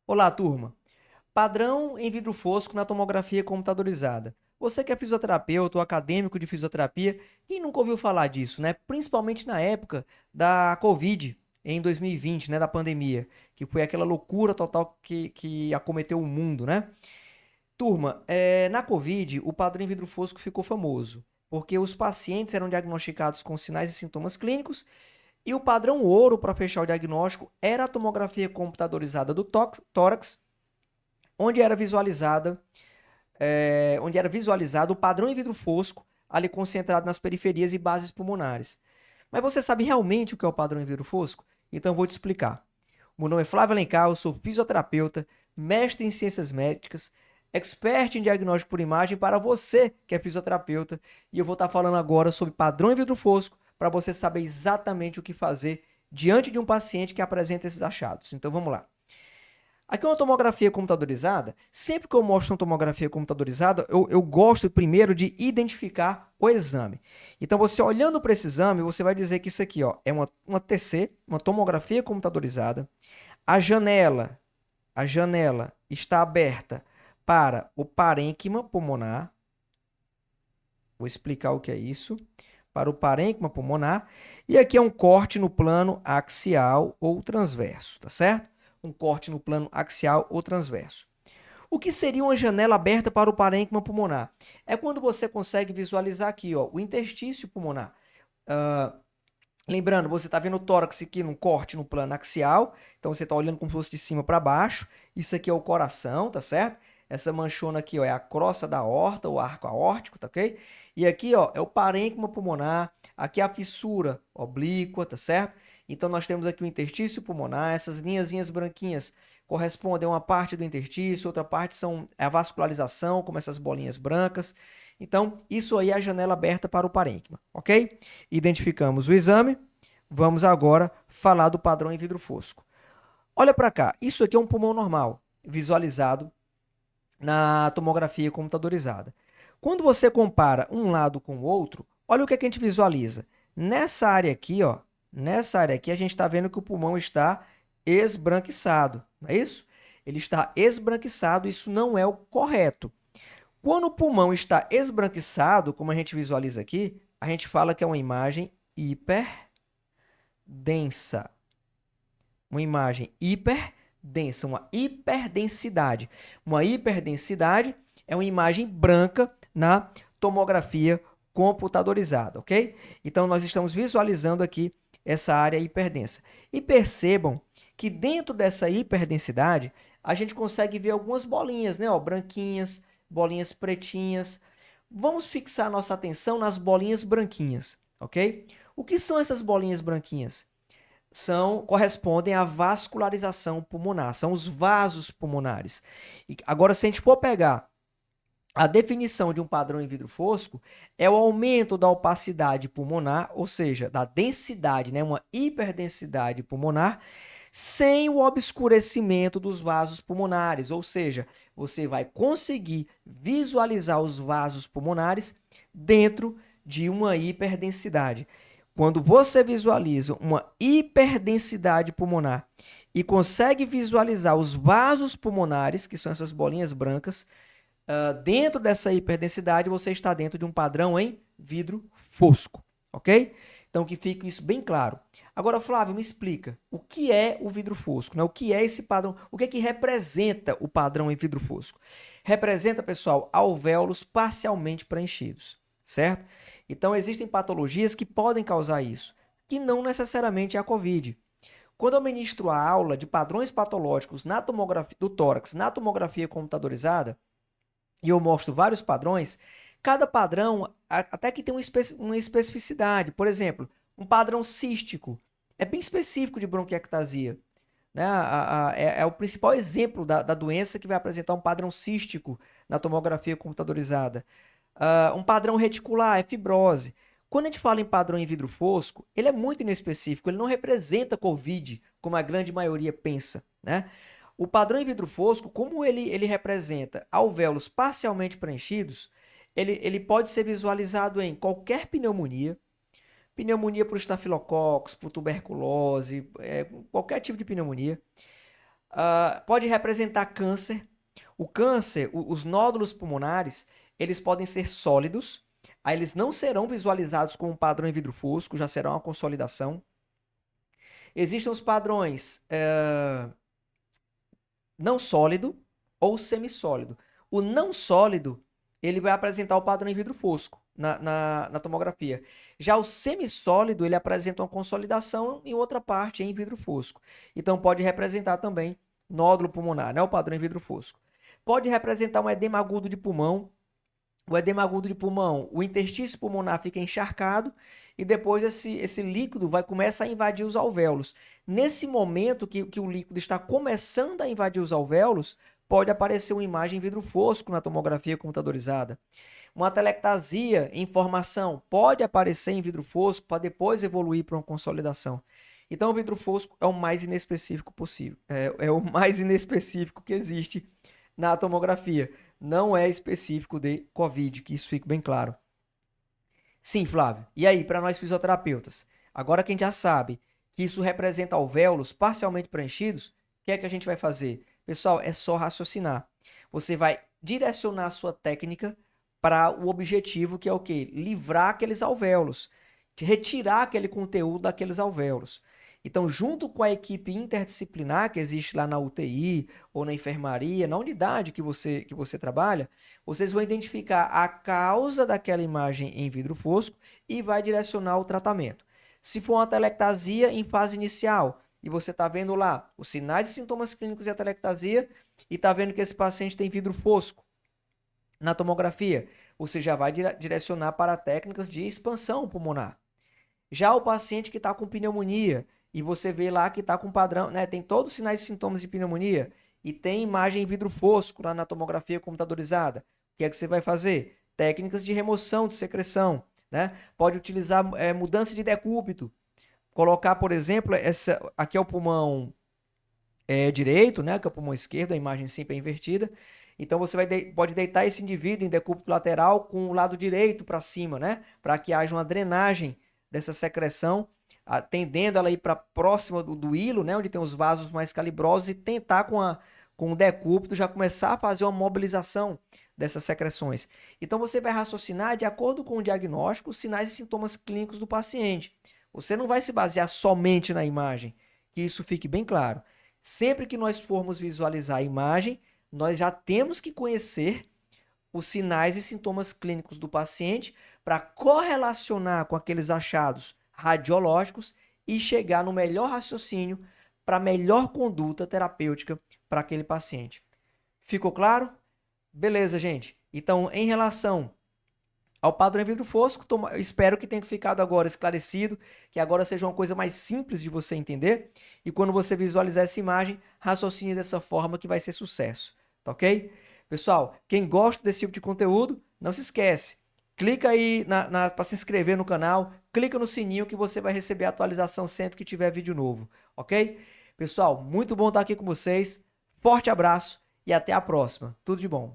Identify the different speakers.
Speaker 1: Olá, turma. Padrão em vidro fosco na tomografia computadorizada. Você que é fisioterapeuta ou acadêmico de fisioterapia, quem nunca ouviu falar disso, né? Principalmente na época da Covid, em 2020, né? Da pandemia, que foi aquela loucura total que acometeu o mundo, né? Turma, na Covid, o padrão em vidro fosco ficou famoso, porque os pacientes eram diagnosticados com sinais e sintomas clínicos e o padrão ouro para fechar o diagnóstico era a tomografia computadorizada do tórax, onde era visualizada, onde era visualizado o padrão em vidro fosco, ali concentrado nas periferias e bases pulmonares. Mas você sabe realmente o que é o padrão em vidro fosco? Então eu vou te explicar. Meu nome é Flávio Alencar, eu sou fisioterapeuta, mestre em ciências médicas, expert em diagnóstico por imagem para você que é fisioterapeuta, e eu vou estar falando agora sobre padrão em vidro fosco para você saber exatamente o que fazer diante de um paciente que apresenta esses achados. Então vamos lá. Aqui é uma tomografia computadorizada. Sempre que eu mostro uma tomografia computadorizada, eu gosto primeiro de identificar o exame. Então, você olhando para esse exame, você vai dizer que isso aqui ó, é uma TC, uma tomografia computadorizada. A janela está aberta para o parênquima pulmonar. Vou explicar o que é isso. Para o parênquima pulmonar. E aqui é um corte no plano axial ou transverso, tá certo? Um corte no plano axial ou transverso. O que seria uma janela aberta para o parênquima pulmonar? É quando você consegue visualizar aqui, ó, o interstício pulmonar. Uh, Lembrando, você está vendo o tórax aqui num corte no plano axial, então você está olhando como se fosse de cima para baixo. Isso aqui é o coração, tá certo? Essa manchona aqui, ó, é a crosta da aorta, o arco aórtico, tá ok? E aqui, ó, é o parênquima pulmonar. Aqui é a fissura oblíqua, tá certo? Então nós temos aqui o interstício pulmonar. Essas linhazinhas branquinhas correspondem a uma parte do interstício, outra parte é a vascularização, como essas bolinhas brancas. Então, isso aí é a janela aberta para o parênquima, ok? Identificamos o exame. Vamos agora falar do padrão em vidro fosco. Olha para cá, isso aqui é um pulmão normal, visualizado na tomografia computadorizada. Quando você compara um lado com o outro, olha o que a gente visualiza. Nessa área aqui, ó, nessa área aqui, a gente está vendo que o pulmão está esbranquiçado, não é isso? Ele está esbranquiçado, isso não é o correto. Quando o pulmão está esbranquiçado, como a gente visualiza aqui, a gente fala que é uma imagem hiperdensa. Uma imagem hiperdensa, uma hiperdensidade. Uma hiperdensidade é uma imagem branca na tomografia computadorizada, ok? Então, nós estamos visualizando aqui essa área hiperdensa. E percebam que dentro dessa hiperdensidade, a gente consegue ver algumas bolinhas, né? Ó, branquinhas, bolinhas pretinhas. Vamos fixar nossa atenção nas bolinhas branquinhas, ok? O que são essas bolinhas branquinhas? Correspondem à vascularização pulmonar, são os vasos pulmonares. E agora, se a gente for pegar a definição de um padrão em vidro fosco, é o aumento da opacidade pulmonar, ou seja, da densidade, né, uma hiperdensidade pulmonar, sem o obscurecimento dos vasos pulmonares, ou seja, você vai conseguir visualizar os vasos pulmonares dentro de uma hiperdensidade. Quando você visualiza uma hiperdensidade pulmonar e consegue visualizar os vasos pulmonares, que são essas bolinhas brancas, dentro dessa hiperdensidade, você está dentro de um padrão em vidro fosco, ok? Então, que fique isso bem claro. Agora, Flávio, me explica, o que é o vidro fosco, né? O que é esse padrão? O que é que representa o padrão em vidro fosco? Representa, pessoal, alvéolos parcialmente preenchidos, certo? Então, existem patologias que podem causar isso, que não necessariamente é a COVID. Quando eu ministro a aula de padrões patológicos na tomografia do tórax, na tomografia computadorizada, e eu mostro vários padrões, cada padrão até que tem uma especificidade. Por exemplo, um padrão cístico é bem específico de bronquiectasia. Né? É o principal exemplo da doença que vai apresentar um padrão cístico na tomografia computadorizada. Um padrão reticular é fibrose. Quando a gente fala em padrão em vidro fosco, ele é muito inespecífico, ele não representa COVID, como a grande maioria pensa, né? O padrão em vidro fosco, como ele representa alvéolos parcialmente preenchidos, ele pode ser visualizado em qualquer pneumonia, pneumonia por estafilococcus, por tuberculose, qualquer tipo de pneumonia. Pode representar câncer. O câncer, os nódulos pulmonares, eles podem ser sólidos, aí eles não serão visualizados como um padrão em vidro fosco, já será uma consolidação. Existem os padrões não sólido ou semissólido. O não sólido, ele vai apresentar o padrão em vidro fosco na tomografia. Já o semissólido, ele apresenta uma consolidação em outra parte em vidro fosco. Então pode representar também nódulo pulmonar, né? O padrão em vidro fosco. Pode representar um edema agudo de pulmão. O edema agudo de pulmão, o interstício pulmonar fica encharcado e depois esse líquido vai começar a invadir os alvéolos. Nesse momento que o líquido está começando a invadir os alvéolos, pode aparecer uma imagem em vidro fosco na tomografia computadorizada. Uma telectasia em formação pode aparecer em vidro fosco para depois evoluir para uma consolidação. Então, o vidro fosco é o mais inespecífico possível. É o mais inespecífico que existe na tomografia. Não é específico de COVID, que isso fique bem claro. Sim, Flávio. E aí, para nós fisioterapeutas? Agora que a gente já sabe que isso representa alvéolos parcialmente preenchidos, o que é que a gente vai fazer? Pessoal, é só raciocinar. Você vai direcionar a sua técnica para o objetivo, que é o quê? Livrar aqueles alvéolos, retirar aquele conteúdo daqueles alvéolos. Então, junto com a equipe interdisciplinar que existe lá na UTI ou na enfermaria, na unidade que você trabalha, vocês vão identificar a causa daquela imagem em vidro fosco e vai direcionar o tratamento. Se for uma telectasia em fase inicial e você está vendo lá os sinais e sintomas clínicos e a telectasia e está vendo que esse paciente tem vidro fosco na tomografia, você já vai direcionar para técnicas de expansão pulmonar. Já o paciente que está com pneumonia, e você vê lá que está com padrão, né? Tem todos os sinais e sintomas de pneumonia e tem imagem em vidro fosco lá na tomografia computadorizada. O que é que você vai fazer? Técnicas de remoção de secreção, né? Pode utilizar mudança de decúbito. Colocar, por exemplo, aqui é o pulmão direito, né? Que é o pulmão esquerdo, a imagem sempre é invertida. Então você pode deitar esse indivíduo em decúbito lateral com o lado direito para cima, né? Para que haja uma drenagem dessa secreção, tendendo ela ir para próxima do hilo, né, onde tem os vasos mais calibrosos, e tentar com o decúbito já começar a fazer uma mobilização dessas secreções. Então você vai raciocinar de acordo com o diagnóstico, os sinais e sintomas clínicos do paciente. Você não vai se basear somente na imagem, que isso fique bem claro. Sempre que nós formos visualizar a imagem, nós já temos que conhecer os sinais e sintomas clínicos do paciente para correlacionar com aqueles achados radiológicos e chegar no melhor raciocínio para a melhor conduta terapêutica para aquele paciente. Ficou claro? Beleza, gente. Então, em relação ao padrão em vidro fosco, espero que tenha ficado agora esclarecido, que agora seja uma coisa mais simples de você entender, e quando você visualizar essa imagem, raciocine dessa forma que vai ser sucesso, tá ok? Pessoal, quem gosta desse tipo de conteúdo, não se esquece, clica aí para se inscrever no canal, clica no sininho que você vai receber a atualização sempre que tiver vídeo novo, ok? Pessoal, muito bom estar aqui com vocês, forte abraço e até a próxima. Tudo de bom.